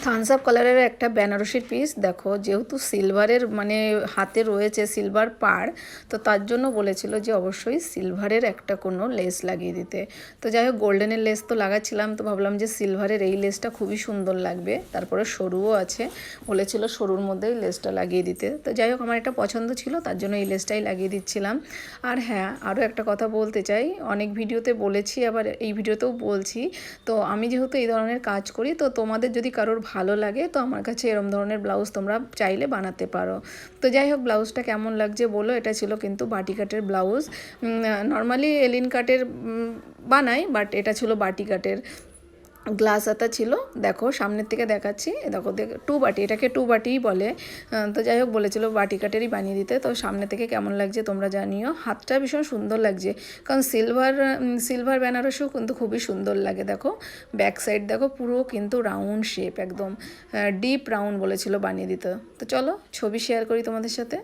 Thums up কালারের একটা বেনারসির piece দেখো, যেহেতু সিলভারের মানে হাতে রয়েছে সিলভার পাড়, তো তার জন্য বলেছিল যে অবশ্যই সিলভারের একটা কোনো লেস লাগিয়ে দিতে। তো যাই হোক, গোল্ডেনের লেস তো লাগাচ্ছিলাম, তো ভাবলাম যে সিলভারের এই লেসটা খুবই সুন্দর লাগবে, তারপরে সরুও আছে, বলেছিল সরুর মধ্যেই লেসটা লাগিয়ে দিতে। তো যাই হোক, আমার এটা পছন্দ ছিল, তার জন্য এই লেসটাই লাগিয়ে দিচ্ছিলাম। আর হ্যাঁ, আরও একটা কথা বলতে চাই, অনেক ভিডিওতে বলেছি, আবার এই ভিডিওতেও বলছি, তো আমি যেহেতু এই ধরনের কাজ করি, তো তোমাদের যদি কারোর ভালো লাগে তো আমার কাছে এরম ধরনের ব্লাউজ তোমরা চাইলে বানাতে পারো। তো যাই হোক, ব্লাউজটা কেমন লাগছে বলো। এটা ছিল কিন্তু বাটি কাটের ব্লাউজ। নর্মালি এলিন কাটের বানাই, বাট এটা ছিল বাটি কাটের। গ্লাস হাতা ছিল, দেখো সামনের থেকে দেখাচ্ছি, দেখো টু বাটি, এটাকে টু বাটিই বলে। তো যাই হোক, বলেছিল বাটি কাটেরই বানিয়ে দিতে। তো সামনে থেকে কেমন লাগছে তোমরা জানিও। হাতটা ভীষণ সুন্দর লাগছে, কারণ সিলভার বেনারসিও কিন্তু খুবই সুন্দর লাগে। দেখো ব্যাক সাইড দেখো, পুরো কিন্তু রাউন্ড শেপ, একদম ডিপ রাউন্ড বলেছিল বানিয়ে দিতে। তো চলো ছবি শেয়ার করি তোমাদের সাথে।